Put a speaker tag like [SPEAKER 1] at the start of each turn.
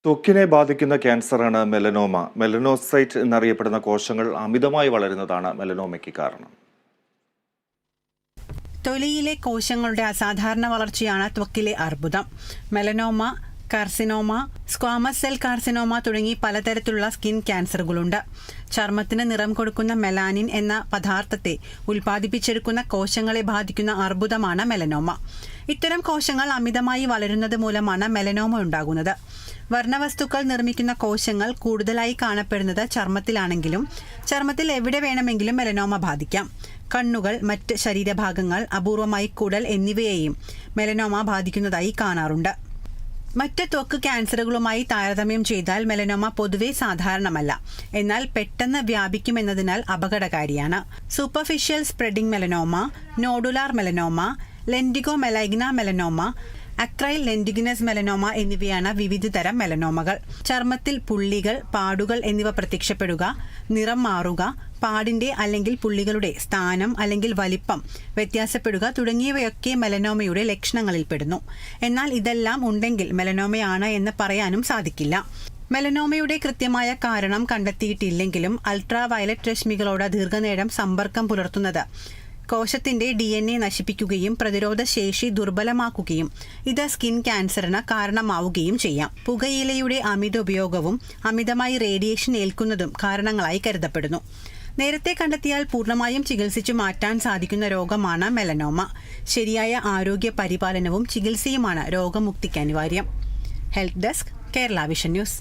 [SPEAKER 1] ത്വക്കിനെ ബാധിക്കുന്ന ക്യാൻസറാണ് melanoma. Melanocyte എന്നറിയപ്പെടുന്ന കോശങ്ങൾ അമിതമായി വളരുന്നതാണ് മെലനോമയ്ക്ക് കാരണം.
[SPEAKER 2] തൊലിയിലെ കോശങ്ങളുടെ അസാധാരണ വളർച്ചയാണ് ത്വക്കിലെ അർബുദം. Melanoma, carcinoma, squamous cell carcinoma തുടങ്ങി പലതരത്തിലുള്ള സ്കിൻ ക്യാൻസറുകളുണ്ട്. ചർമ്മത്തിന് നിറം കൊടുക്കുന്ന മെലാനിൻ എന്ന പദാർത്ഥത്തെ ഉൽപ്പാദിപ്പിച്ചെടുക്കുന്ന കോശങ്ങളെ ബാധിക്കുന്ന അർബുദമാണ് മെലനോമ. ഇത്തരം കോശങ്ങൾ അമിതമായി വളരുന്നത് മൂലമാണ് മെലനോമ ഉണ്ടാകുന്നത്. വർണ്ണവസ്തുക്കൾ നിർമ്മിക്കുന്ന കോശങ്ങൾ കൂടുതലായി കാണപ്പെടുന്നത് ചർമ്മത്തിലാണെങ്കിലും ചർമ്മത്തിൽ എവിടെ വേണമെങ്കിലും മെലനോമ ബാധിക്കാം. കണ്ണുകൾ, മറ്റ് ശരീരഭാഗങ്ങൾ, അപൂർവമായി കുടൽ എന്നിവയെയും മെലനോമ ബാധിക്കുന്നതായി കാണാറുണ്ട്. മറ്റ് ത്വക്ക് ക്യാൻസറുകളുമായി താരതമ്യം ചെയ്താൽ മെലനോമ പൊതുവെ സാധാരണമല്ല, എന്നാൽ പെട്ടെന്ന് വ്യാപിക്കുമെന്നതിനാൽ അപകടകാരിയാണ്. Superficial spreading melanoma, nodular melanoma, lentigo maligna melanoma, acral lentiginous melanoma എന്നിവയാണ് വിവിധതരം മെലനോമകൾ. ചർമ്മത്തിൽ പുള്ളികൾ, പാടുകൾ എന്നിവ പ്രത്യക്ഷപ്പെടുക, നിറം മാറുക, പാടിന്റെ അല്ലെങ്കിൽ പുള്ളികളുടെ സ്ഥാനം അല്ലെങ്കിൽ വലിപ്പം വ്യത്യാസപ്പെടുക തുടങ്ങിയവയൊക്കെ മെലനോമയുടെ ലക്ഷണങ്ങളിൽപ്പെടുന്നു. എന്നാൽ ഇതെല്ലാം ഉണ്ടെങ്കിൽ മെലനോമയാണ് എന്ന് പറയാനും സാധിക്കില്ല. മെലനോമയുടെ കൃത്യമായ കാരണം കണ്ടെത്തിയിട്ടില്ലെങ്കിലും അൾട്രാ വയലറ്റ് രശ്മികളോട് ദീർഘനേരം സമ്പർക്കം പുലർത്തുന്നത് കോശത്തിന്റെ DNA നശിപ്പിക്കുകയും പ്രതിരോധ ശേഷി ദുർബലമാക്കുകയും ഇത് സ്കിൻ ക്യാൻസറിന് കാരണമാവുകയും ചെയ്യാം. പുകയിലയുടെ അമിത ഉപയോഗവും അമിതമായി റേഡിയേഷൻ ഏൽക്കുന്നതും കാരണങ്ങളായി കരുതപ്പെടുന്നു. നേരത്തെ കണ്ടെത്തിയാൽ പൂർണ്ണമായും ചികിത്സിച്ചു മാറ്റാൻ സാധിക്കുന്ന രോഗമാണ് മെലനോമ. ശരിയായ ആരോഗ്യ പരിപാലനവും ചികിത്സയുമാണ് രോഗമുക്തിക്ക് അനിവാര്യം. Health desk, Kerala vision news.